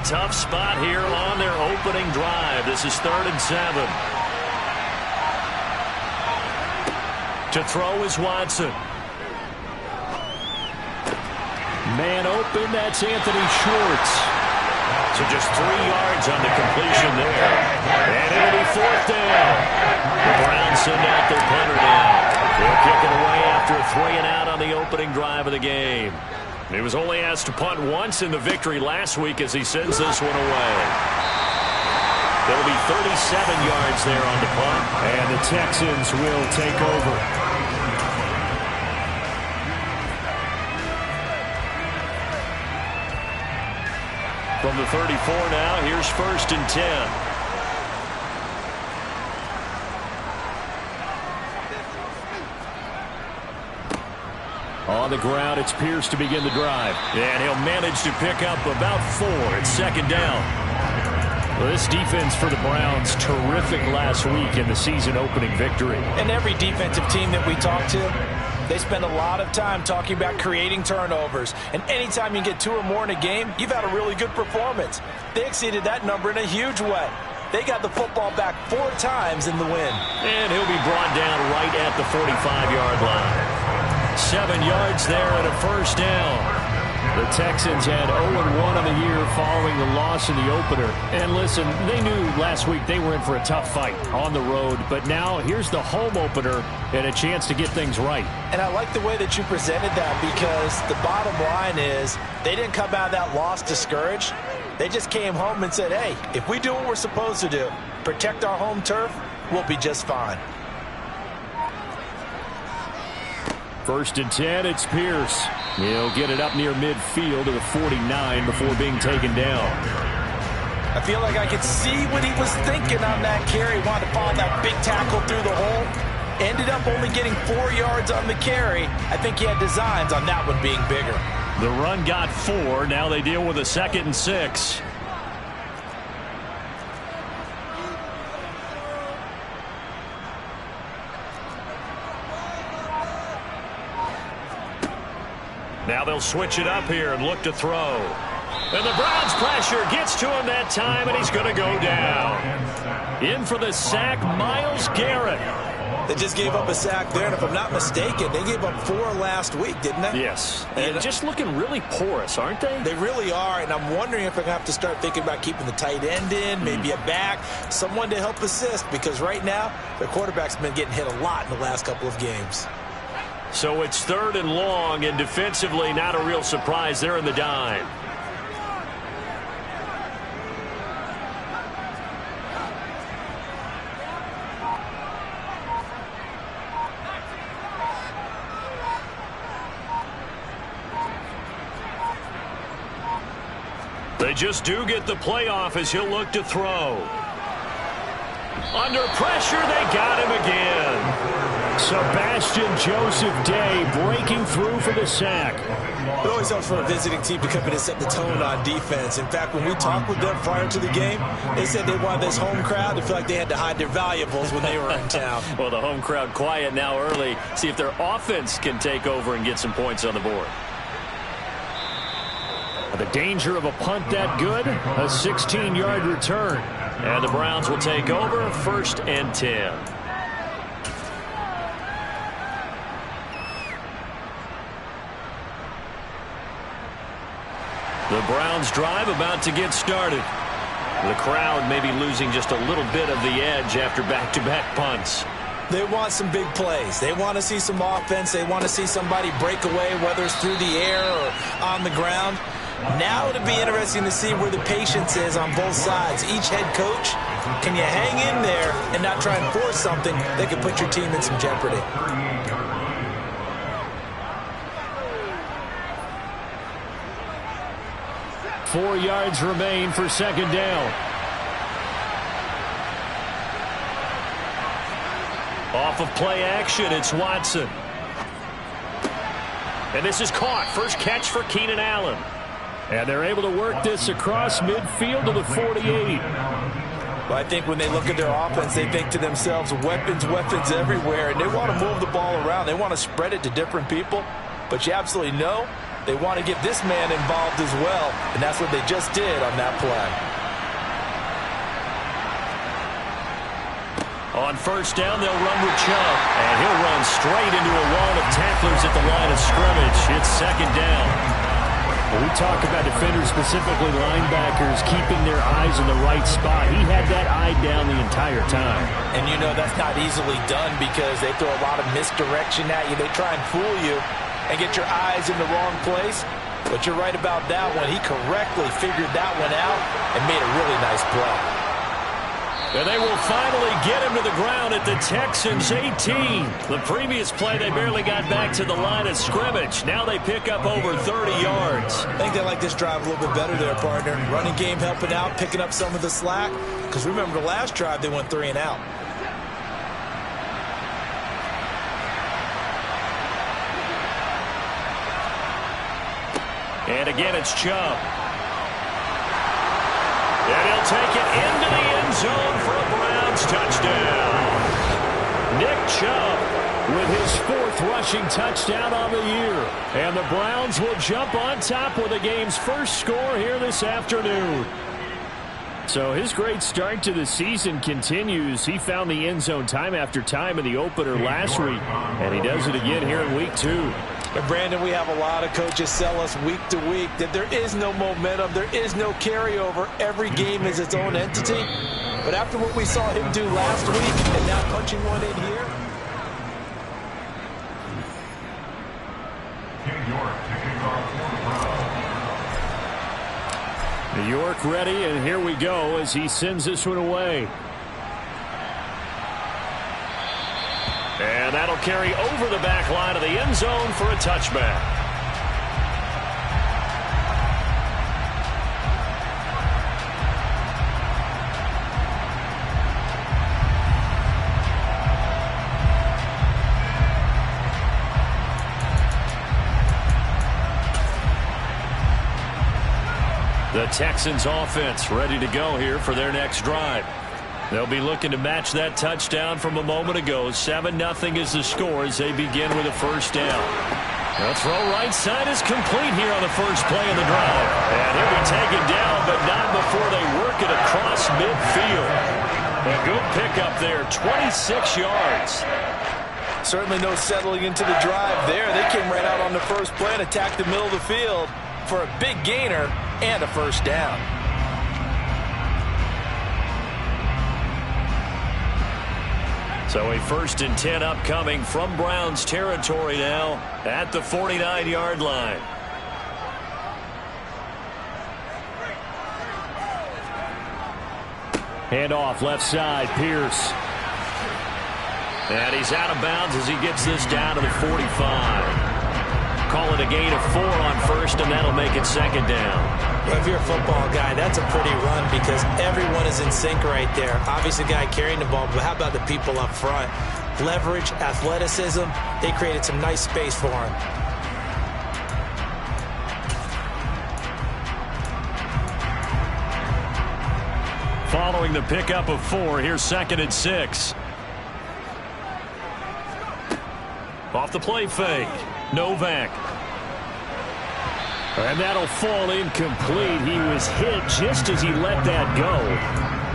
tough spot here on their opening drive. This is 3rd and 7. To throw is Watson. Man open, that's Anthony Schwartz. So just 3 yards on the completion there. And it'll be 4th down. The Browns send out their punter now. They'll kick it away after a 3-and-out on the opening drive of the game. He was only asked to punt once in the victory last week as he sends this one away. There'll be 37 yards there on the punt. And the Texans will take over. From the 34 now, here's 1st and 10. On the ground, it's Pierce to begin the drive. And he'll manage to pick up about 4. It's 2nd down. Well, this defense for the Browns, terrific last week in the season opening victory. And every defensive team that we talk to, they spend a lot of time talking about creating turnovers. And anytime you get 2 or more in a game, you've had a really good performance. They exceeded that number in a huge way. They got the football back 4 times in the win. And he'll be brought down right at the 45-yard line. 7 yards there and a 1st down. The Texans had 0-1 on the year following the loss in the opener. And listen, they knew last week they were in for a tough fight on the road. But now here's the home opener and a chance to get things right. And I like the way that you presented that, because the bottom line is they didn't come out of that loss discouraged. They just came home and said, hey, if we do what we're supposed to do, protect our home turf, we'll be just fine. 1st and 10, it's Pierce. He'll get it up near midfield to the 49 before being taken down. I feel like I could see what he was thinking on that carry. Wanted to follow that big tackle through the hole. Ended up only getting 4 yards on the carry. I think he had designs on that one being bigger. The run got 4. Now they deal with a 2nd and 6. Now they'll switch it up here and look to throw. And the Browns pressure gets to him that time, and he's going to go down. In for the sack, Myles Garrett. They just gave up a sack there, and if I'm not mistaken, they gave up 4 last week, didn't they? Yes. And just looking really porous, aren't they? They really are, and I'm wondering if I'm going to have to start thinking about keeping the tight end in, maybe a back, someone to help assist, because right now, their quarterback's been getting hit a lot in the last couple of games. So it's 3rd and long, and defensively not a real surprise. They're in the dime. They just do get the playoff as he'll look to throw. Under pressure, they got him again. Sebastian Joseph Day breaking through for the sack. It always helps for a visiting team to come in and set the tone on defense. In fact, when we talked with them prior to the game, they said they wanted this home crowd to feel like they had to hide their valuables when they were in town. Well, the home crowd quiet now early. See if their offense can take over and get some points on the board. The danger of a punt that good, a 16-yard return. And the Browns will take over, 1st and 10. The Browns drive about to get started. The crowd may be losing just a little bit of the edge after back-to-back punts. They want some big plays. They want to see some offense. They want to see somebody break away, whether it's through the air or on the ground. Now it'll be interesting to see where the patience is on both sides. Each head coach, can you hang in there and not try and force something that could put your team in some jeopardy? Four yards remain for 2nd down. Off of play action, it's Watson. And this is caught. First catch for Keenan Allen. And they're able to work this across midfield to the 48. Well, I think when they look at their offense, they think to themselves, weapons, weapons everywhere. And they want to move the ball around. They want to spread it to different people. But you absolutely know They want to get this man involved as well, and that's what they just did on that play. On first down, they'll run with Chubb, and he'll run straight into a wall of tacklers at the line of scrimmage. It's second down. When we talk about defenders, specifically linebackers, keeping their eyes in the right spot, he had that eye down the entire time. And you know that's not easily done because they throw a lot of misdirection at you. They try and fool you and get your eyes in the wrong place. But you're right about that one. He correctly figured that one out and made a really nice play. And they will finally get him to the ground at the Texans' 18. The previous play, they barely got back to the line of scrimmage. Now they pick up over 30 yards. I think they like this drive a little bit better there, partner. Running game helping out, picking up some of the slack. Because remember, the last drive, they went 3 and out. And again, it's Chubb. And he'll take it into the end zone for a Browns touchdown. Nick Chubb with his 4th rushing touchdown on the year. And the Browns will jump on top with the game's first score here this afternoon. So his great start to the season continues. He found the end zone time after time in the opener last week, and he does it again here in week 2. And Brandon, we have a lot of coaches sell us week to week that there is no momentum, there is no carryover. Every game is its own entity. But after what we saw him do last week and now punching one in here. New York ready, and here we go as he sends this one away. And that'll carry over the back line of the end zone for a touchback. The Texans offense ready to go here for their next drive. They'll be looking to match that touchdown from a moment ago. 7-0 is the score as they begin with a first down. The throw right side is complete here on the first play of the drive. And he'll be taken down, but not before they work it across midfield. A good pickup there, 26 yards. Certainly no settling into the drive there. They came right out on the first play and attacked the middle of the field for a big gainer and a first down. So a 1st and 10 upcoming from Browns territory now at the 49-yard line. Handoff left side, Pierce. And he's out of bounds as he gets this down to the 45. Call it a gain of 4 on first, and that'll make it second down. Well, if you're a football guy, that's a pretty run because everyone is in sync right there. Obviously, the guy carrying the ball, but how about the people up front? Leverage, athleticism, they created some nice space for him. Following the pickup of 4, here's 2nd and 6. Off the play fake. Novak. And that'll fall incomplete. He was hit just as he let that go.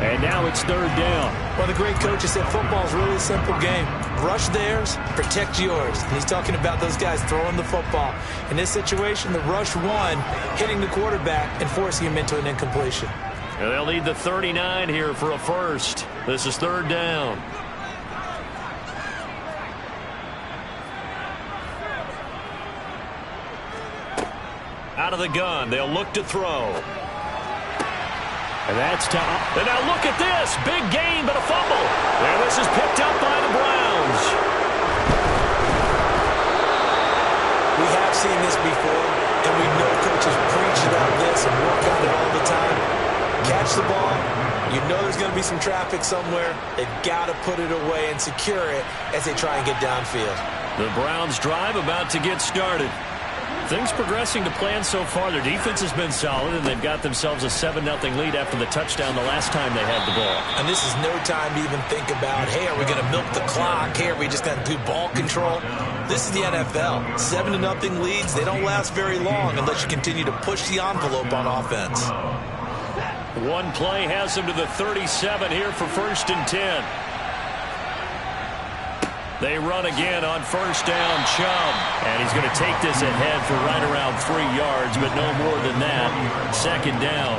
And now it's 3rd down. Well, the great coaches said football is really a simple game. Rush theirs, protect yours. And he's talking about those guys throwing the football. In this situation, the rush one, hitting the quarterback and forcing him into an incompletion. And they'll need the 39 here for a first. This is 3rd down. Out of the gun, they'll look to throw. And that's top. And now look at this. Big gain, but a fumble. And this is picked up by the Browns. We have seen this before, and we know coaches preach about this and work on it all the time. Catch the ball. You know there's going to be some traffic somewhere. They've got to put it away and secure it as they try and get downfield. The Browns drive about to get started. Things progressing to plan so far. Their defense has been solid, and they've got themselves a 7-0 lead after the touchdown the last time they had the ball. And this is no time to even think about, hey, are we going to milk the clock? Hey, are we just going to do ball control? This is the NFL. 7-0 leads, they don't last very long unless you continue to push the envelope on offense. One play has them to the 37 here for 1st and 10. They run again on 1st down, Chubb. And he's going to take this ahead for right around 3 yards, but no more than that. 2nd down.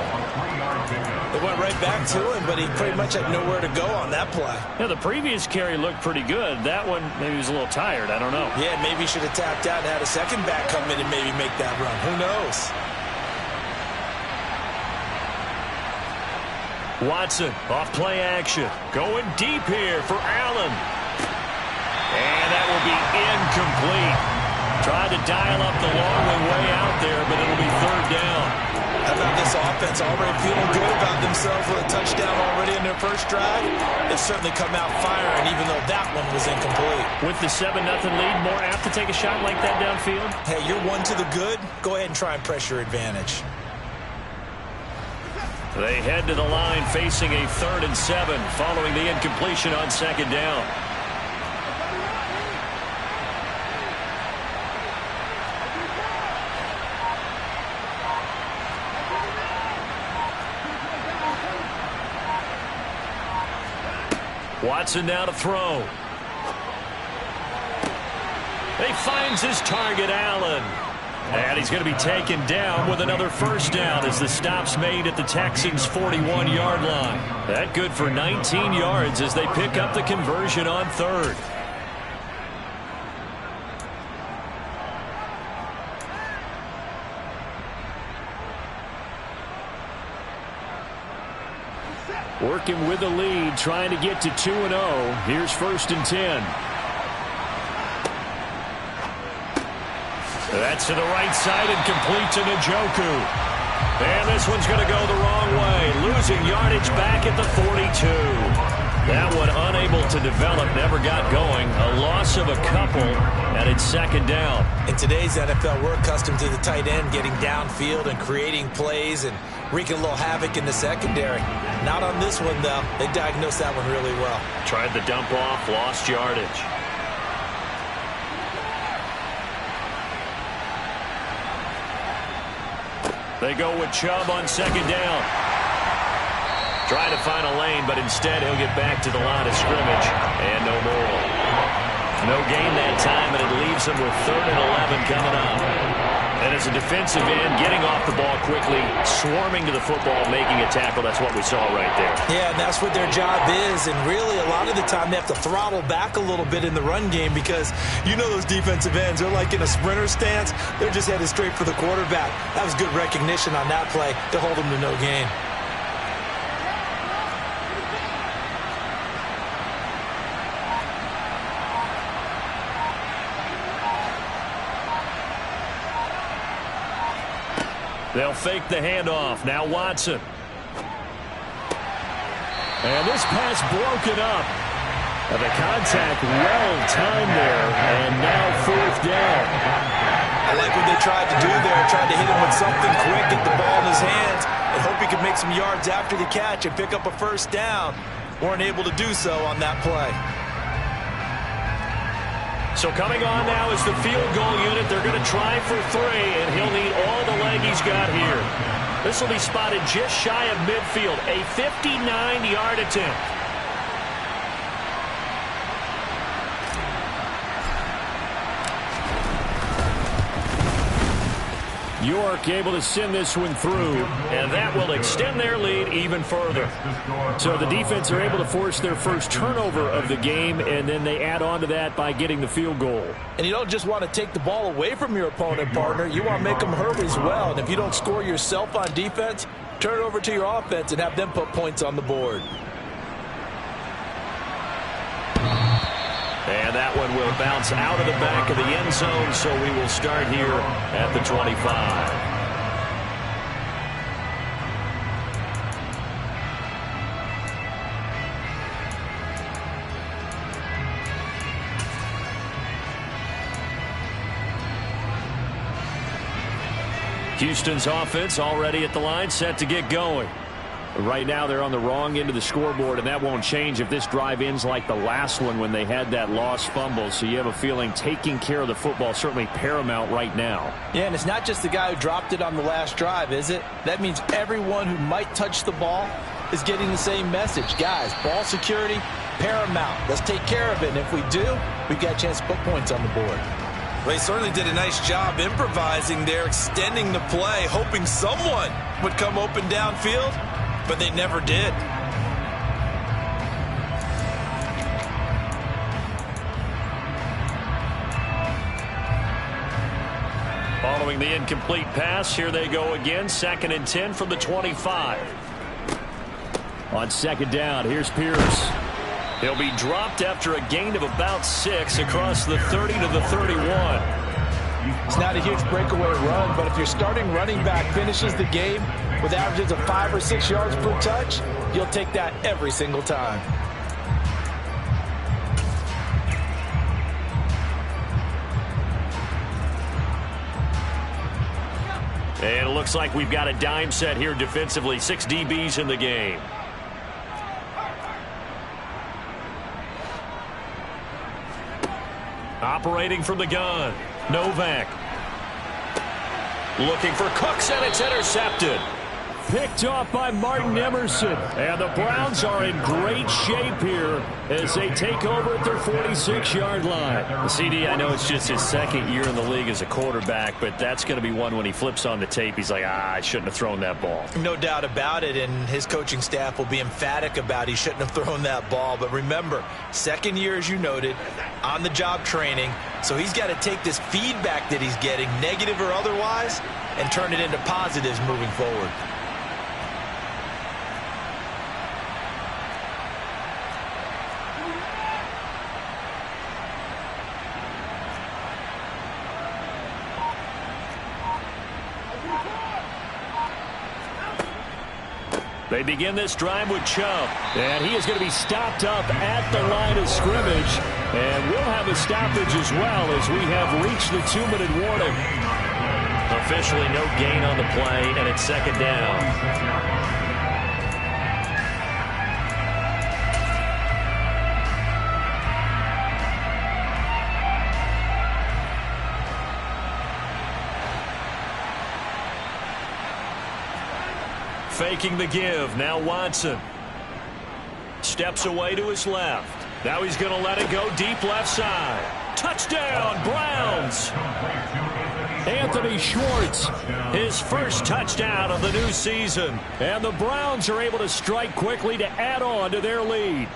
They went right back to him, but he pretty much had nowhere to go on that play. Yeah, the previous carry looked pretty good. That one, maybe he was a little tired. I don't know. Yeah, maybe he should have tapped out and had a second back come in and maybe make that run. Who knows? Watson, off play action. Going deep here for Allen. And that will be incomplete. Tried to dial up the long way out there, but it'll be 3rd down. How about this offense? Already feeling good about themselves with a touchdown already in their first drive. They've certainly come out firing, even though that one was incomplete. With the 7-0 lead, more apt to take a shot like that downfield? Hey, you're one to the good. Go ahead and try and press your advantage. They head to the line facing a 3rd and 7 following the incompletion on 2nd down. Watson now to throw. He finds his target, Allen. And he's going to be taken down with another 1st down as the stop's made at the Texans' 41-yard line. That good for 19 yards as they pick up the conversion on 3rd. Working with the lead, trying to get to 2-0. Here's 1st and 10. That's to the right side and complete to Njoku. And this one's going to go the wrong way. Losing yardage back at the 42. That one unable to develop, never got going. A loss of a couple, and it's 2nd down. In today's NFL, we're accustomed to the tight end getting downfield and creating plays and wreaking a little havoc in the secondary. Not on this one, though. They diagnosed that one really well. Tried the dump off, lost yardage. They go with Chubb on 2nd down. Trying to find a lane, but instead he'll get back to the line of scrimmage. And no more. No gain that time, and it leaves him with 3rd and 11 coming up. And as a defensive end, getting off the ball quickly, swarming to the football, making a tackle, that's what we saw right there. Yeah, and that's what their job is. And really, a lot of the time, they have to throttle back a little bit in the run game because you know those defensive ends, they're like in a sprinter stance. They're just headed straight for the quarterback. That was good recognition on that play to hold them to no gain. They'll fake the handoff. Now Watson. And this pass broken up. And the contact well timed there. And now 4th down. I like what they tried to do there. Tried to hit him with something quick, get the ball in his hands, and hope he could make some yards after the catch and pick up a 1st down. Weren't able to do so on that play. So coming on now is the field goal unit. They're going to try for 3, and he'll need all the leg he's got here. This will be spotted just shy of midfield, a 59-yard attempt. York able to send this one through, and that will extend their lead even further. So the defense are able to force their first turnover of the game, and then they add on to that by getting the field goal. And you don't just want to take the ball away from your opponent, partner. You want to make them hurt as well. And if you don't score yourself on defense, turn it over to your offense and have them put points on the board. And that one will bounce out of the back of the end zone, so we will start here at the 25. Houston's offense already at the line, set to get going. Right now they're on the wrong end of the scoreboard, and that won't change if this drive ends like the last one when they had that lost fumble. So you have a feeling taking care of the football certainly paramount right now. Yeah, and it's not just the guy who dropped it on the last drive, is it? That means everyone who might touch the ball is getting the same message. Guys, ball security, paramount. Let's take care of it, and if we do, we've got a chance to put points on the board. Well, he certainly did a nice job improvising there, extending the play, hoping someone would come open downfield, but they never did. Following the incomplete pass, here they go again. 2nd and 10 from the 25. On 2nd down, here's Pierce. He'll be dropped after a gain of about 6 across the 30 to the 31. It's not a huge breakaway run, but if your starting running back finishes the game with averages of 5 or 6 yards per touch, you'll take that every single time. And it looks like we've got a dime set here defensively. 6 DBs in the game. Operating from the gun, Novak. Looking for Cooks, and it's intercepted. Picked off by Martin Emerson. And the Browns are in great shape here as they take over at their 46-yard line. CD, I know it's just his 2nd year in the league as a quarterback, but that's going to be one when he flips on the tape. He's like, I shouldn't have thrown that ball. No doubt about it, and his coaching staff will be emphatic about he shouldn't have thrown that ball. But remember, 2nd year, as you noted, on-the-job training, so he's got to take this feedback that he's getting, negative or otherwise, and turn it into positives moving forward. They begin this drive with Chubb, and he is going to be stopped up at the line of scrimmage. And we'll have a stoppage as well as we have reached the 2-minute warning. Officially no gain on the play, and it's 2nd down. Faking the give. Now Watson steps away to his left. Now he's going to let it go deep left side. Touchdown, Browns. Anthony Schwartz, his first touchdown of the new season. And the Browns are able to strike quickly to add on to their lead.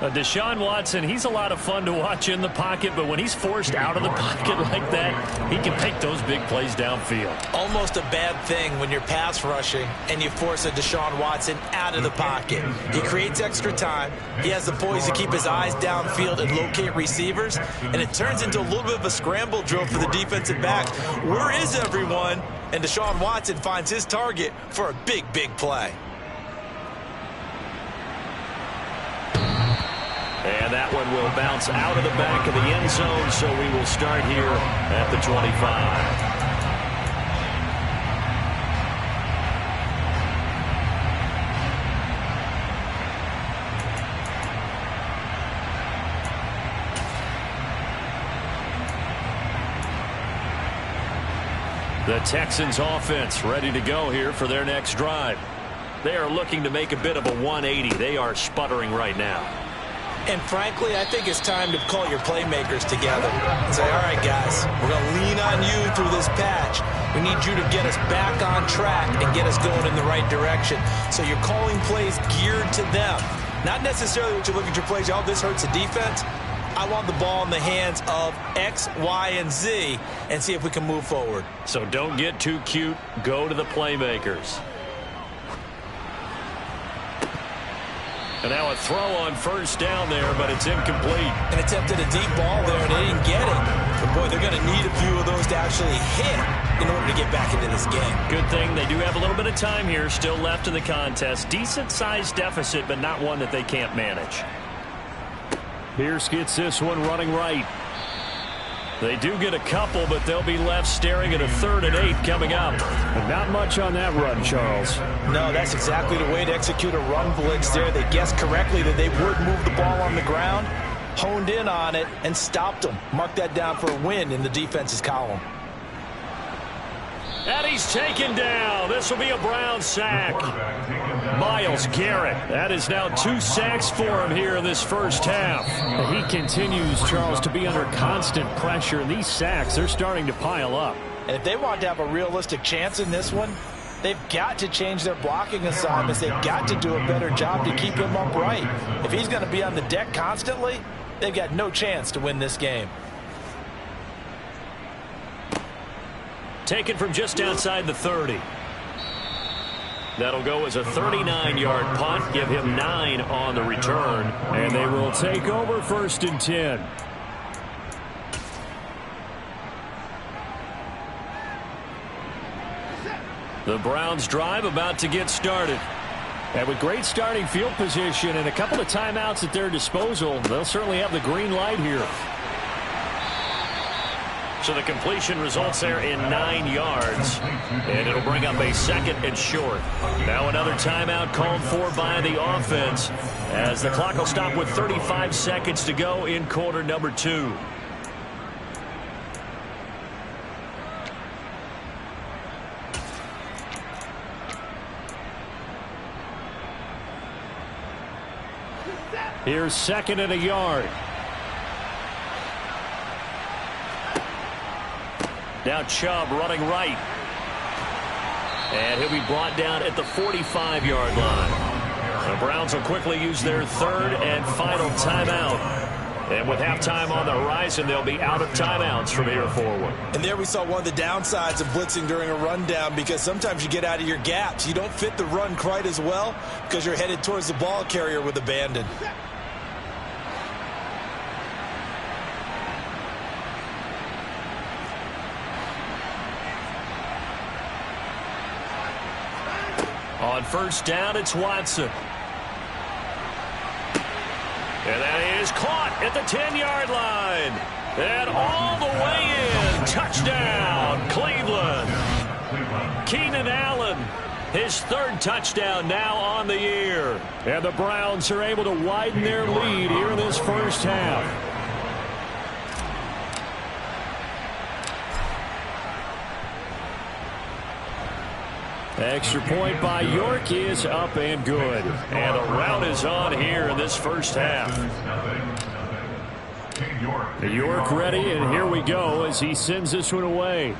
Deshaun Watson, he's a lot of fun to watch in the pocket, but when he's forced out of the pocket like that, he can make those big plays downfield. Almost a bad thing when you're pass rushing and you force a Deshaun Watson out of the pocket. He creates extra time. He has the poise to keep his eyes downfield and locate receivers, and it turns into a little bit of a scramble drill for the defensive backs. Where is everyone? And Deshaun Watson finds his target for a big, big play. And that one will bounce out of the back of the end zone, so we will start here at the 25. The Texans offense ready to go here for their next drive. They are looking to make a bit of a 180. They are sputtering right now. And frankly, I think it's time to call your playmakers together and say, all right, guys, we're going to lean on you through this patch. We need you to get us back on track and get us going in the right direction. So you're calling plays geared to them. Not necessarily what you look at your plays, oh, this hurts the defense. I want the ball in the hands of X, Y, and Z and see if we can move forward. So don't get too cute. Go to the playmakers. And now a throw on first down there, but it's incomplete. And attempted a deep ball there, and they didn't get it. But, boy, they're going to need a few of those to actually hit in order to get back into this game. Good thing they do have a little bit of time here still left in the contest. Decent-sized deficit, but not one that they can't manage. Pierce gets this one running right. They do get a couple, but they'll be left staring at a 3rd and 8 coming up. And not much on that run, Charles. No, that's exactly the way to execute a run blitz there. They guessed correctly that they would move the ball on the ground, honed in on it, and stopped them. Mark that down for a win in the defense's column. And he's taken down. This will be a Brown sack. Myles Garrett. That is now 2 sacks for him here in this first half. He continues, Charles, to be under constant pressure. And these sacks, they're starting to pile up. And if they want to have a realistic chance in this one, they've got to change their blocking assignments. They've got to do a better job to keep him upright. If he's going to be on the deck constantly, they've got no chance to win this game. Taken from just outside the 30. That'll go as a 39-yard punt. Give him 9 on the return. And they will take over 1st and 10. The Browns drive about to get started. And with great starting field position and a couple of timeouts at their disposal, they'll certainly have the green light here. So the completion results there in 9 yards. And it'll bring up a 2nd and short. Now another timeout called for by the offense, as the clock will stop with 35 seconds to go in quarter number 2. Here's 2nd and a yard. Now Chubb running right. And he'll be brought down at the 45-yard line. The Browns will quickly use their 3rd and final timeout. And with halftime on the horizon, they'll be out of timeouts from here forward. And there we saw one of the downsides of blitzing during a rundown, because sometimes you get out of your gaps. You don't fit the run quite as well because you're headed towards the ball carrier with abandon. On 1st down, it's Watson. And that is caught at the 10-yard line. And all the way in. Touchdown, Cleveland. Keenan Allen, his 3rd touchdown now on the year. And the Browns are able to widen their lead here in this first half. Extra point by York is up and good. And a rout is on here in this first half. York ready, and here we go as he sends this one away.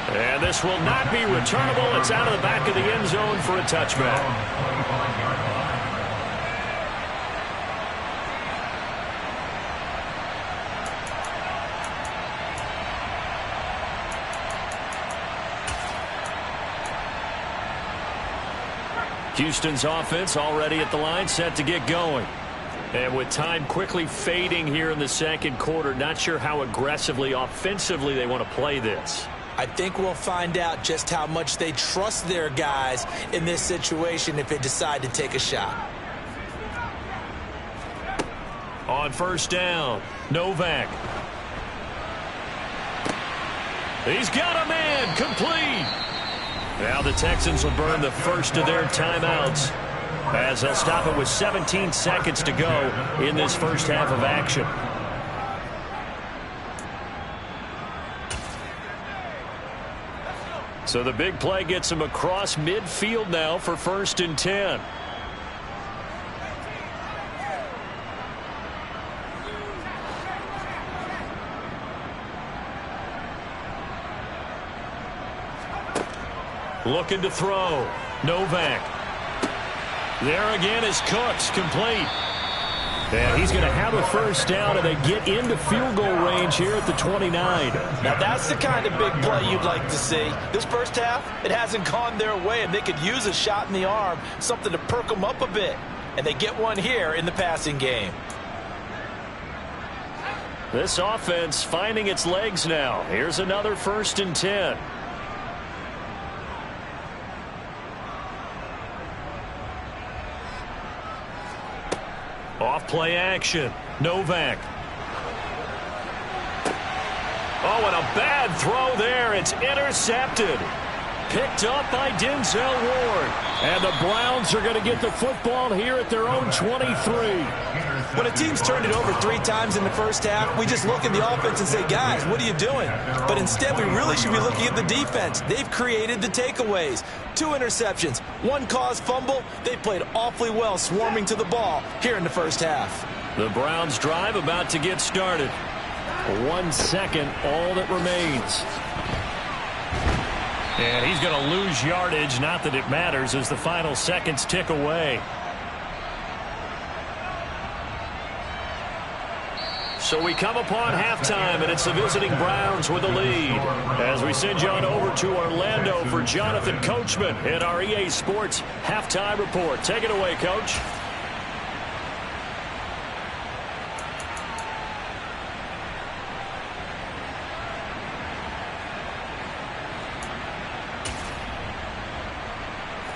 And this will not be returnable. It's out of the back of the end zone for a touchback. Houston's offense already at the line, set to get going. And with time quickly fading here in the 2nd quarter, not sure how aggressively, offensively they want to play this. I think we'll find out just how much they trust their guys in this situation if they decide to take a shot. On 1st down, Novak. He's got a man, complete. Now the Texans will burn the first of their timeouts, as they'll stop it with 17 seconds to go in this first half of action. So the big play gets him across midfield now for 1st and 10. Looking to throw. Novak. There again is Cooks, complete. And he's going to have a 1st down, and they get into field goal range here at the 29. Now that's the kind of big play you'd like to see. This first half, it hasn't gone their way, and they could use a shot in the arm, something to perk them up a bit. And they get one here in the passing game. This offense finding its legs now. Here's another 1st and 10. Off play action. Novak. Oh, and a bad throw there. It's intercepted. Picked up by Denzel Ward. And the Browns are going to get the football here at their own 23. When a team's turned it over 3 times in the first half, we just look at the offense and say, guys, what are you doing? But instead, we really should be looking at the defense. They've created the takeaways. 2 interceptions, 1 caused fumble. They played awfully well swarming to the ball here in the first half. The Browns drive about to get started. 1 second, all that remains. And he's going to lose yardage, not that it matters, as the final seconds tick away. So we come upon halftime, and it's the visiting Browns with the lead. As we send you on over to Orlando for Jonathan Coachman in our EA Sports Halftime Report. Take it away, Coach.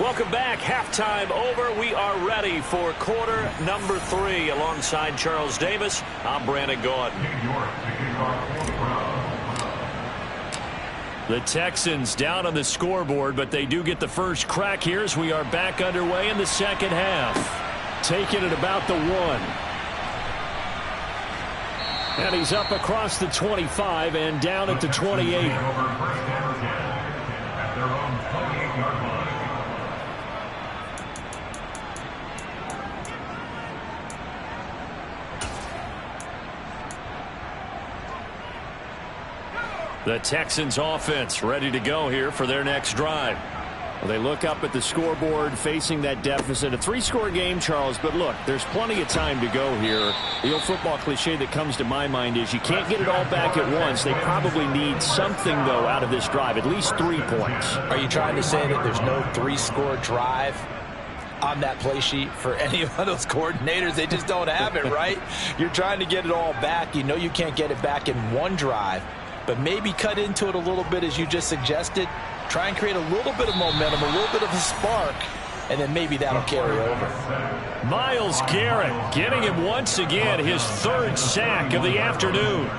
Welcome back. Halftime over. We are ready for quarter number 3. Alongside Charles Davis, I'm Brandon Gordon. The Texans down on the scoreboard, but they do get the first crack here as we are back underway in the second half. Taking it about the 1. And he's up across the 25 and down at the 28. The Texans offense ready to go here for their next drive. Well, they look up at the scoreboard facing that deficit. A 3-score game, Charles, but look, there's plenty of time to go here. The old football cliche that comes to my mind is you can't get it all back at once. They probably need something, though, out of this drive, at least 3 points. Are you trying to say that there's no 3-score drive on that play sheet for any of those coordinators? They just don't have it, right? You're trying to get it all back. You know you can't get it back in one drive. But maybe cut into it a little bit as you just suggested. Try and create a little bit of momentum, a little bit of a spark, and then maybe that'll carry over. Myles Garrett getting him once again his 3rd sack of the afternoon.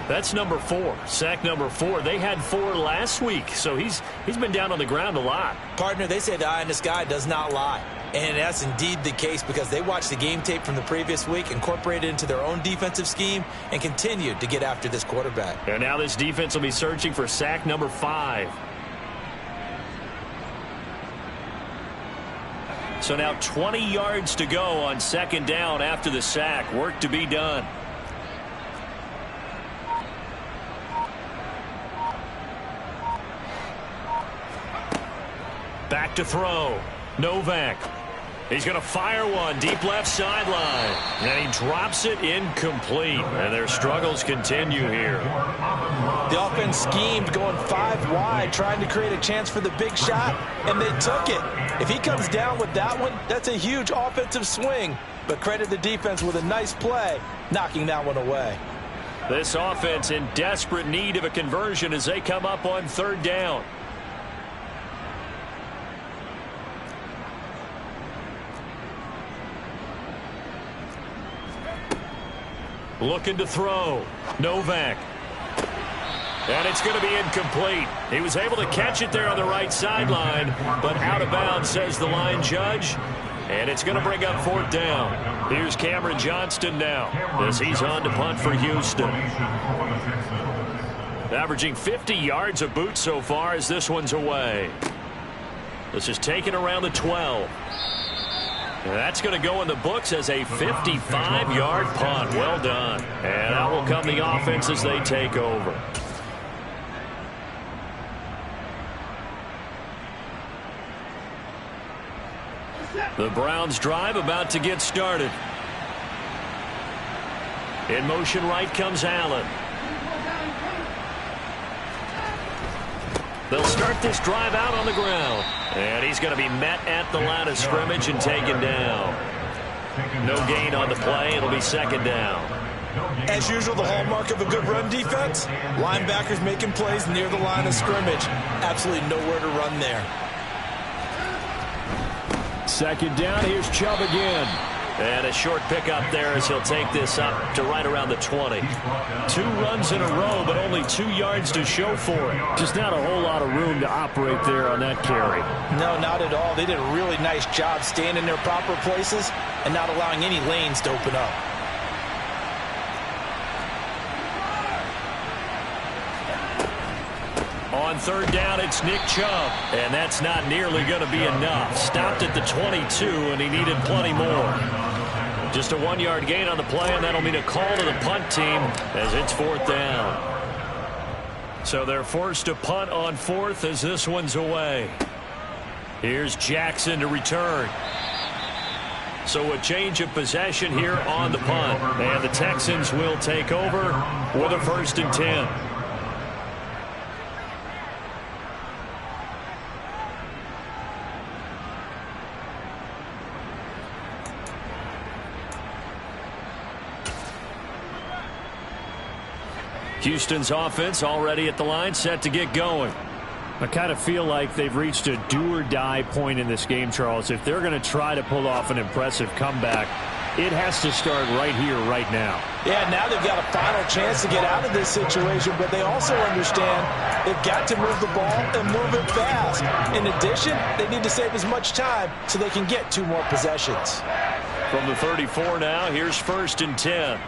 That's number 4, sack number 4. They had 4 last week, so he's been down on the ground a lot. Partner, they say the eye in the sky does not lie. And that's indeed the case because they watched the game tape from the previous week, incorporated it into their own defensive scheme, and continued to get after this quarterback. And now this defense will be searching for sack number 5. So now 20 yards to go on 2nd down after the sack. Work to be done. Back to throw. Novak. He's going to fire one deep left sideline. And he drops it incomplete. And their struggles continue here. The offense schemed going 5 wide, trying to create a chance for the big shot, and they took it. If he comes down with that one, that's a huge offensive swing. But credit the defense with a nice play, knocking that one away. This offense in desperate need of a conversion as they come up on 3rd down. Looking to throw. Novak. And it's going to be incomplete. He was able to catch it there on the right sideline, but out of bounds, says the line judge. And it's going to bring up 4th down. Here's Cameron Johnston now as he's on to punt for Houston. Averaging 50 yards a boot so far as this one's away. This is taken around the 12. And that's going to go in the books as a 55-yard punt. Well done. And out will come the offense as they take over. The Browns drive about to get started. In motion right comes Allen. They'll start this drive out on the ground. And he's going to be met at the line of scrimmage and taken down. No gain on the play. It'll be 2nd down. As usual, the hallmark of a good run defense, linebackers making plays near the line of scrimmage. Absolutely nowhere to run there. 2nd down. Here's Chubb again. And a short pickup there as he'll take this up to right around the 20. 2 runs in a row, but only 2 yards to show for it. Just not a whole lot of room to operate there on that carry. No, not at all. They did a really nice job staying in their proper places and not allowing any lanes to open up. On 3rd down, it's Nick Chubb. And that's not nearly going to be enough. Stopped at the 22, and he needed plenty more. Just a 1-yard gain on the play, and that'll mean a call to the punt team as it's 4th down. So they're forced to punt on 4th as this one's away. Here's Jackson to return. So a change of possession here on the punt. And the Texans will take over with a 1st and 10. Houston's offense already at the line, set to get going. I kind of feel like they've reached a do-or-die point in this game, Charles. If they're going to try to pull off an impressive comeback, it has to start right here, right now. Yeah, now they've got a final chance to get out of this situation, but they also understand they've got to move the ball and move it fast. In addition, they need to save as much time so they can get 2 more possessions. From the 34 now, here's 1st and 10.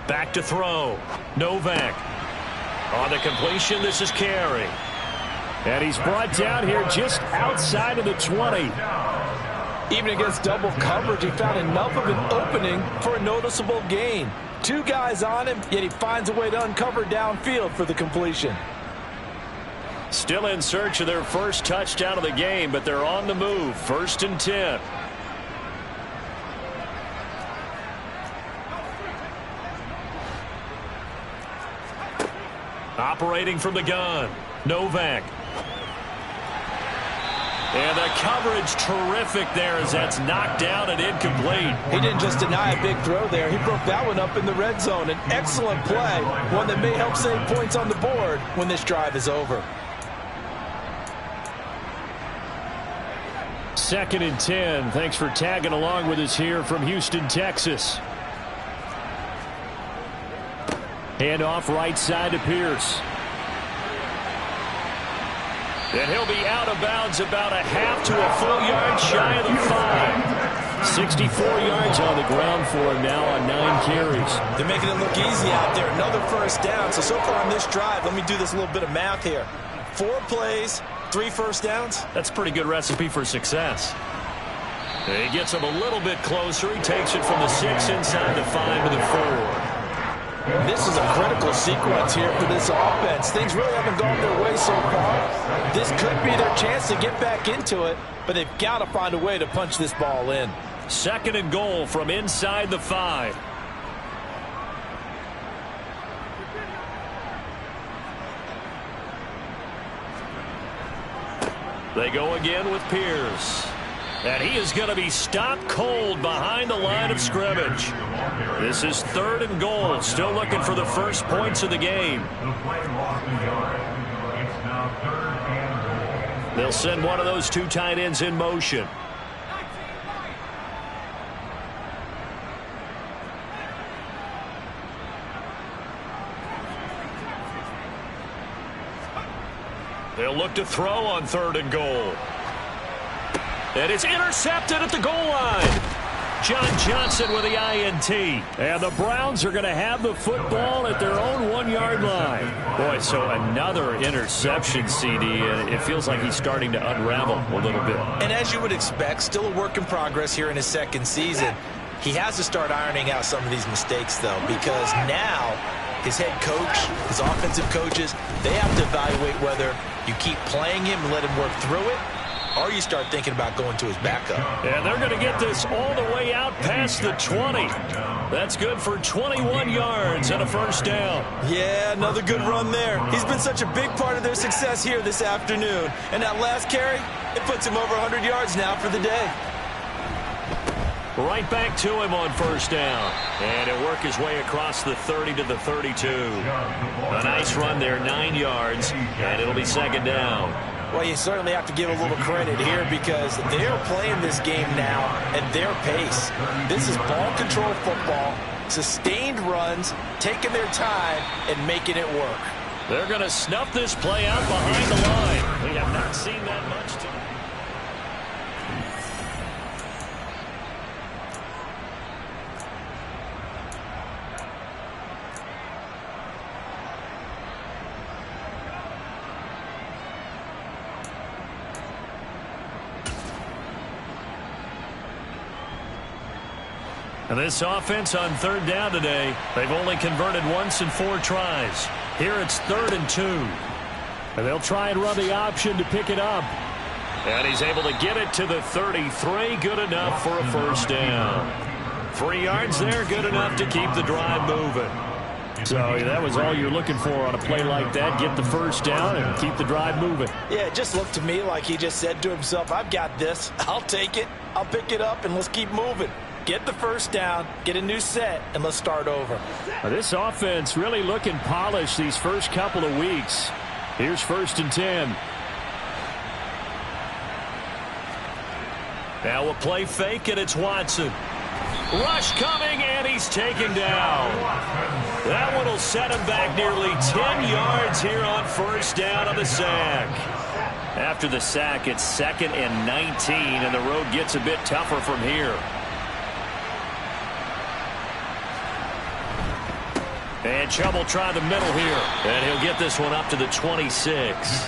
Back to throw. Novak. On the completion, this is Carey. And he's brought down here just outside of the 20. Even against double coverage, he found enough of an opening for a noticeable gain. 2 guys on him, yet he finds a way to uncover downfield for the completion. Still in search of their first touchdown of the game, but they're on the move. 1st and 10. Operating from the gun, Novak. And the coverage terrific there as that's knocked down and incomplete. He didn't just deny a big throw there. He broke that one up in the red zone. An excellent play, one that may help save points on the board when this drive is over. 2nd and 10. Thanks for tagging along with us here from Houston, Texas. Handoff right side to Pierce. And he'll be out of bounds about a half to a full yard shy of the 5. 64 yards on the ground for him now on 9 carries. They're making it look easy out there. Another 1st down. So far on this drive, let me do this little bit of math here. 4 plays, 3 1st downs. That's a pretty good recipe for success. He gets him a little bit closer. He takes it from the 6 inside the 5 to the 4. This is a critical sequence here for this offense. Things really haven't gone their way so far. This could be their chance to get back into it, but they've got to find a way to punch this ball in. 2nd and goal from inside the 5. They go again with Pierce. And he is going to be stopped cold behind the line of scrimmage. This is 3rd and goal. Still looking for the first points of the game. They'll send one of those 2 tight ends in motion. They'll look to throw on 3rd and goal. And it's intercepted at the goal line. John Johnson with the INT. And the Browns are going to have the football at their own 1-yard line. Boy, so another interception, CD, and it feels like he's starting to unravel a little bit. And as you would expect, still a work in progress here in his 2nd season. He has to start ironing out some of these mistakes, though, because now his head coach, his offensive coaches, they have to evaluate whether you keep playing him and let him work through it, or you start thinking about going to his backup. And they're going to get this all the way out past the 20. That's good for 21 yards and a 1st down. Yeah, another good run there. He's been such a big part of their success here this afternoon. And that last carry, it puts him over 100 yards now for the day. Right back to him on first down. And he'll work his way across the 30 to the 32. A nice run there, 9 yards, and it'll be second down. Well, you certainly have to give a little credit here because they're playing this game now at their pace. This is ball control football, sustained runs, taking their time, and making it work. They're going to snuff this play out behind the line. We have not seen that much tonight. And this offense on third down today, they've only converted once in 4 tries. Here it's 3rd and 2. And they'll try and run the option to pick it up. And he's able to get it to the 33. Good enough for a first down. 3 yards there, good enough to keep the drive moving. So that was all you're looking for on a play like that. Get the first down and keep the drive moving. Yeah, it just looked to me like he just said to himself, I've got this. I'll take it. I'll pick it up, and let's keep moving. Get the first down, get a new set, and let's start over. This offense really looking polished these first couple of weeks. Here's 1st and 10. Now a play fake, and it's Watson. Rush coming, and he's taken down. That one will set him back nearly 10 yards here on first down on the sack. After the sack, it's 2nd and 19, and the road gets a bit tougher from here. And Chubb will try the middle here. And he'll get this one up to the 26.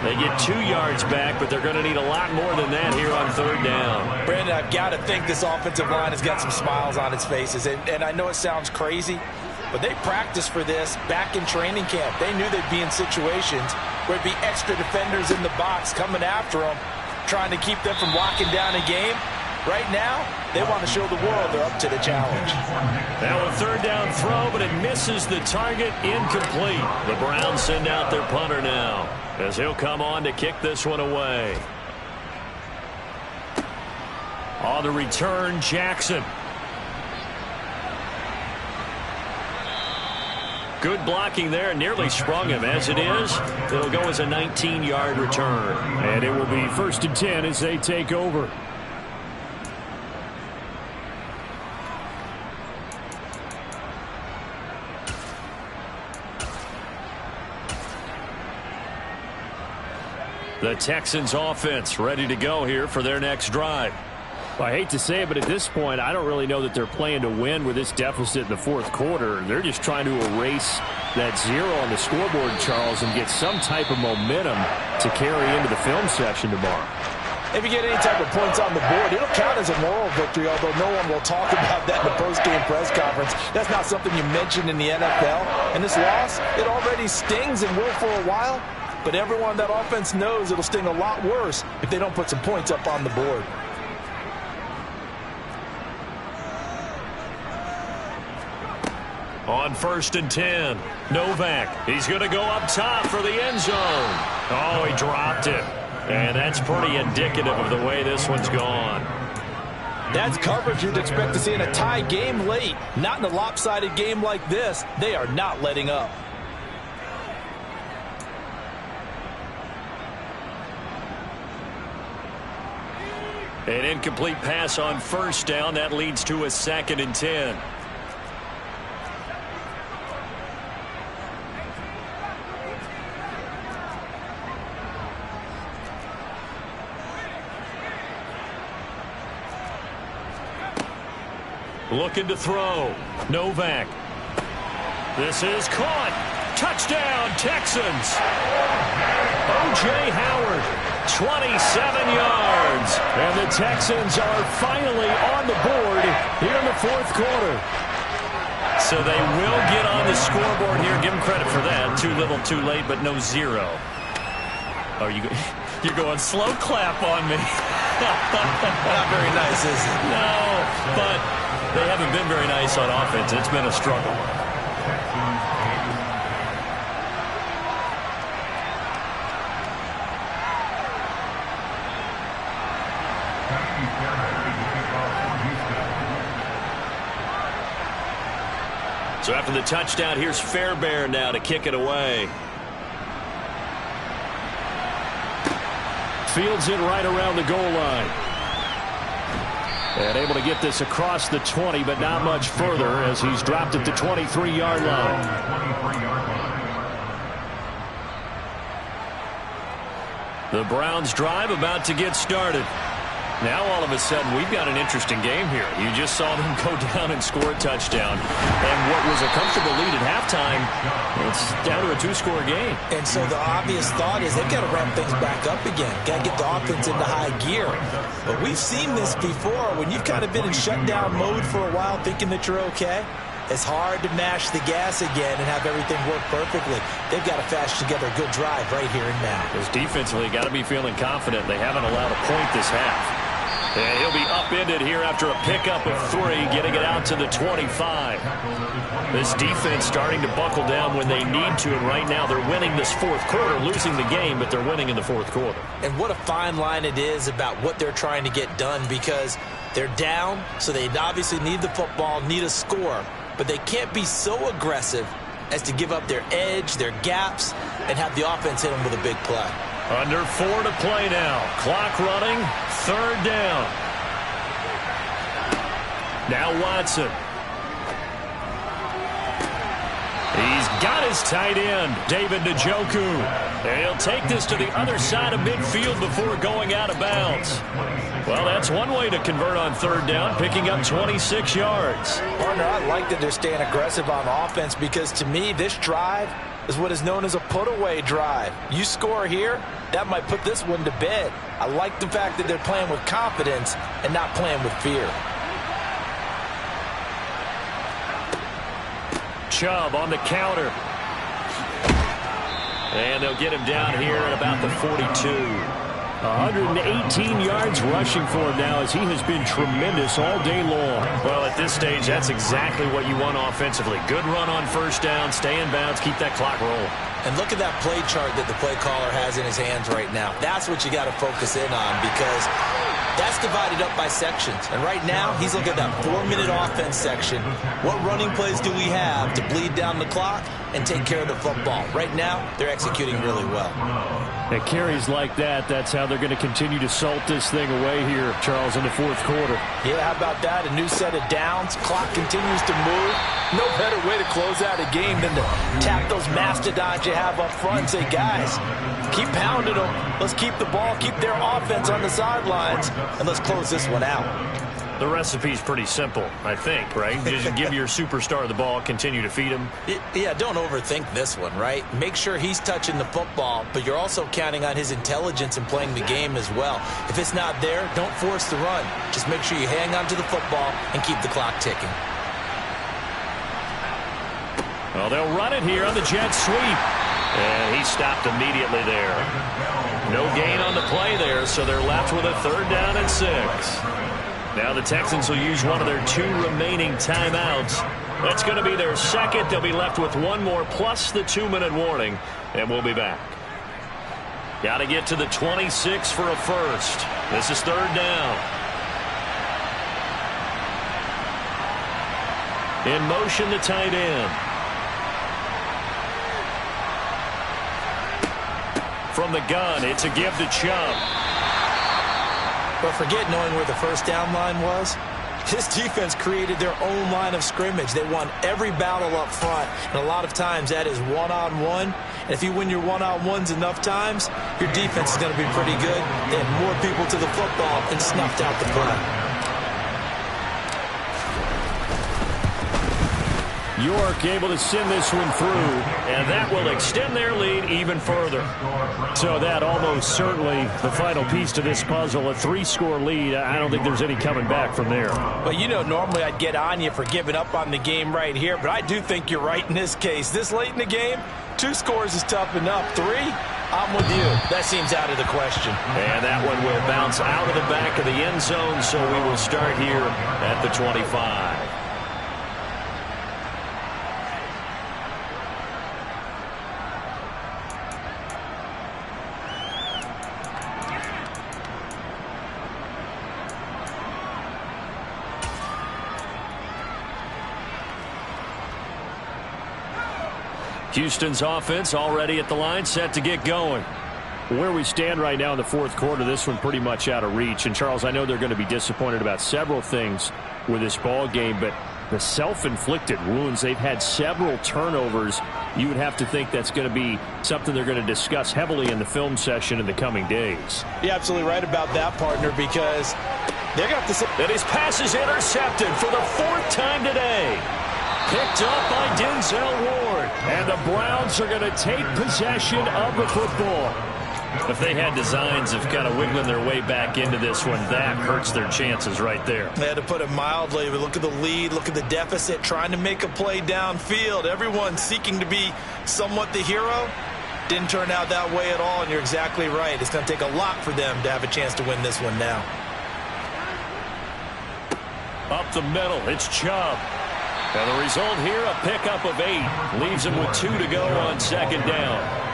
They get 2 yards back, but they're going to need a lot more than that here on third down. Brandon, I've got to think this offensive line has got some smiles on its faces. And I know it sounds crazy, but they practiced for this back in training camp. They knew they'd be in situations where it'd be extra defenders in the box coming after them, trying to keep them from locking down a game. Right now, they want to show the world they're up to the challenge. Now a third down throw, but it misses the target, incomplete. The Browns send out their punter now, as he'll come on to kick this one away. On the return, Jackson. Good blocking there, nearly sprung him. As it is, it'll go as a 19-yard return. And it will be 1st and 10 as they take over. The Texans offense ready to go here for their next drive. Well, I hate to say it, but at this point, I don't really know that they're playing to win with this deficit in the 4th quarter. They're just trying to erase that 0 on the scoreboard, Charles, and get some type of momentum to carry into the film session tomorrow. If you get any type of points on the board, it'll count as a moral victory, although no one will talk about that in the post-game press conference. That's not something you mentioned in the NFL. And this loss, it already stings and will for a while. But everyone on that offense knows it'll sting a lot worse if they don't put some points up on the board. On 1st and 10, Novak. He's going to go up top for the end zone. Oh, he dropped it. And that's pretty indicative of the way this one's gone. That's coverage you'd expect to see in a tie game late. Not in a lopsided game like this. They are not letting up. An incomplete pass on first down. That leads to a 2nd and 10. Looking to throw. Novak. This is caught. Touchdown, Texans. O.J. Howard, 27 yards. And the Texans are finally on the board here in the 4th quarter. So they will get on the scoreboard here. Give them credit for that. Too little, too late, but no 0. Oh, you're going slow clap on me. Not very nice, is it? No, but they haven't been very nice on offense. It's been a struggle. So after the touchdown, here's Fairbairn now to kick it away. Fields it right around the goal line. And able to get this across the 20, but not much further as he's dropped at the 23-yard line. The Browns drive about to get started. Now all of a sudden we've got an interesting game here. You just saw them go down and score a touchdown. And what was a comfortable lead at halftime, it's down to a two-score game. And so the obvious thought is they've got to ramp things back up again. Got to get the offense into high gear. But we've seen this before. When you've kind of been in shutdown mode for a while thinking that you're okay, it's hard to mash the gas again and have everything work perfectly. They've got to fashion together a good drive right here and now. Because defensively, got to be feeling confident. They haven't allowed a point this half. And he'll be upended here after a pickup of 3, getting it out to the 25. This defense starting to buckle down when they need to, and right now they're winning this fourth quarter, losing the game, but they're winning in the fourth quarter. And what a fine line it is about what they're trying to get done, because they're down, so they obviously need the football, need a score, but they can't be so aggressive as to give up their edge, their gaps, and have the offense hit them with a big play. Under 4 to play now. Clock running. 3rd down. Now Watson. He's got his tight end, David Njoku. And he'll take this to the other side of midfield before going out of bounds. Well, that's one way to convert on 3rd down, picking up 26 yards. Partner, I like that they're staying aggressive on offense, because to me, this drive is what is known as a put-away drive. You score here, that might put this one to bed. I like the fact that they're playing with confidence and not playing with fear. Chubb on the counter. And they'll get him down here at about the 42. 118 yards rushing for him now, as he has been tremendous all day long. Well, at this stage, that's exactly what you want offensively. Good run on 1st down, stay in bounds, keep that clock rolling. And look at that play chart that the play caller has in his hands right now. That's what you got to focus in on, because that's divided up by sections. And right now, he's looking at that 4-minute offense section. What running plays do we have to bleed down the clock and take care of the football? Right now, they're executing really well. At carries like that, that's how they're going to continue to salt this thing away here, Charles, in the fourth quarter. Yeah, how about that? A new set of downs. Clock continues to move. No better way to close out a game than to tap those mastodons you have up front and say, guys, keep pounding them. Let's keep the ball, keep their offense on the sidelines, and let's close this one out. The recipe's pretty simple, I think, right? Just give your superstar the ball, continue to feed him. Yeah, don't overthink this one, right? Make sure he's touching the football, but you're also counting on his intelligence in playing the game as well. If it's not there, don't force the run. Just make sure you hang on to the football and keep the clock ticking. Well, they'll run it here on the jet sweep. And he stopped immediately there. No gain on the play there, so they're left with a 3rd down and 6. Now the Texans will use one of their 2 remaining timeouts. That's going to be their 2nd. They'll be left with 1 more plus the 2-minute warning, and we'll be back. Got to get to the 26 for a first. This is 3rd down. In motion, the tight end. From the gun, it's a give to Chubb. But forget knowing where the 1st down line was. This defense created their own line of scrimmage. They won every battle up front, and a lot of times that is one-on-one. And if you win your one-on-ones enough times, your defense is going to be pretty good. They had more people to the football and snuffed out the play. York able to send this one through, and that will extend their lead even further. So that almost certainly the final piece to this puzzle, a 3-score lead. I don't think there's any coming back from there. But, you know, normally I'd get on you for giving up on the game right here, but I do think you're right in this case. This late in the game, 2 scores is tough enough. 3, I'm with you. That seems out of the question. And that one will bounce out of the back of the end zone, so we will start here at the 25. Houston's offense already at the line, set to get going. Where we stand right now in the fourth quarter, this one pretty much out of reach. And, Charles, I know they're going to be disappointed about several things with this ball game, but the self-inflicted wounds, they've had several turnovers. You would have to think that's going to be something they're going to discuss heavily in the film session in the coming days. You're absolutely right about that, partner, because they're going to have to... And his pass is intercepted for the fourth time today. Picked up by Denzel Ward. And the Browns are going to take possession of the football. If they had designs of kind of wiggling their way back into this one, that hurts their chances right there. They had to put it mildly, but look at the lead, look at the deficit, trying to make a play downfield. Everyone seeking to be somewhat the hero. Didn't turn out that way at all, and you're exactly right. It's going to take a lot for them to have a chance to win this one now. Up the middle, it's Chubb. And the result here, a pickup of 8. Leaves him with 2 to go on second down.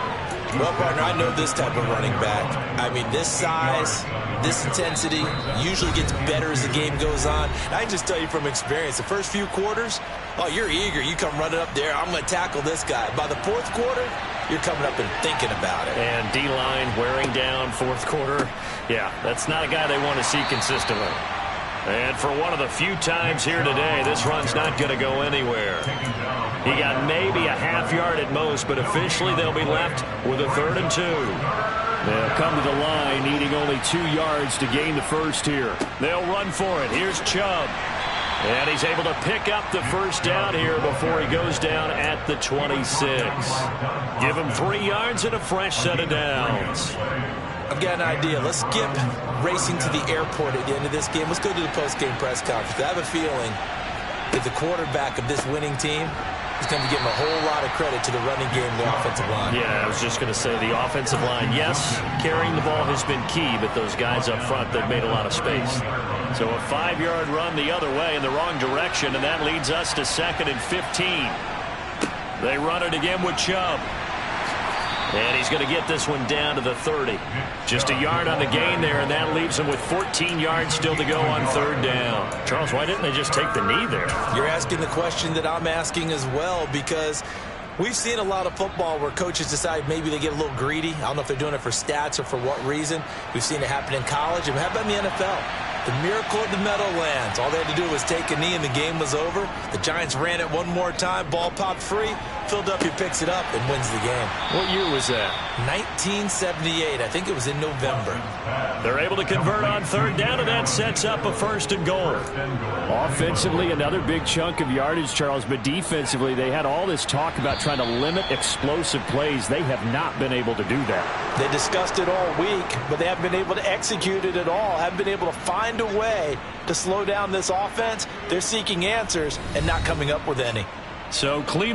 Well, partner, I know this type of running back. I mean, this size, this intensity usually gets better as the game goes on. And I can just tell you from experience, the first few quarters, oh, you're eager. You come running up there, I'm going to tackle this guy. By the fourth quarter, you're coming up and thinking about it. And D-line wearing down fourth quarter. Yeah, that's not a guy they want to see consistently. And for one of the few times here today, this run's not going to go anywhere. He got maybe a half yard at most, but officially they'll be left with a 3rd and 2. They'll come to the line needing only 2 yards to gain the first here. They'll run for it. Here's Chubb. And he's able to pick up the first down here before he goes down at the 26. Give him 3 yards and a fresh set of downs. I've got an idea. Let's skip racing to the airport at the end of this game. Let's go to the post-game press conference. I have a feeling that the quarterback of this winning team is going to be giving a whole lot of credit to the running game and the offensive line. Yeah, I was just going to say the offensive line, yes, carrying the ball has been key, but those guys up front, they've made a lot of space. So a 5-yard run the other way in the wrong direction, and that leads us to 2nd and 15. They run it again with Chubb. And he's going to get this one down to the 30. Just a yard on the gain there, and that leaves him with 14 yards still to go on 3rd down. Charles, why didn't they just take the knee there? You're asking the question that I'm asking as well, because we've seen a lot of football where coaches decide maybe they get a little greedy. I don't know if they're doing it for stats or for what reason. We've seen it happen in college. And how about in the NFL? The miracle of the Meadowlands. All they had to do was take a knee and the game was over. The Giants ran it one more time. Ball popped free. Philadelphia picks it up and wins the game. What year was that? 1978. I think it was in November. They're able to convert on 3rd down, and that sets up a 1st and goal. Offensively, another big chunk of yardage, Charles, but defensively, they had all this talk about trying to limit explosive plays. They have not been able to do that. They discussed it all week, but they haven't been able to execute it at all. Haven't been able to find a way to slow down this offense. They're seeking answers and not coming up with any. So Cleveland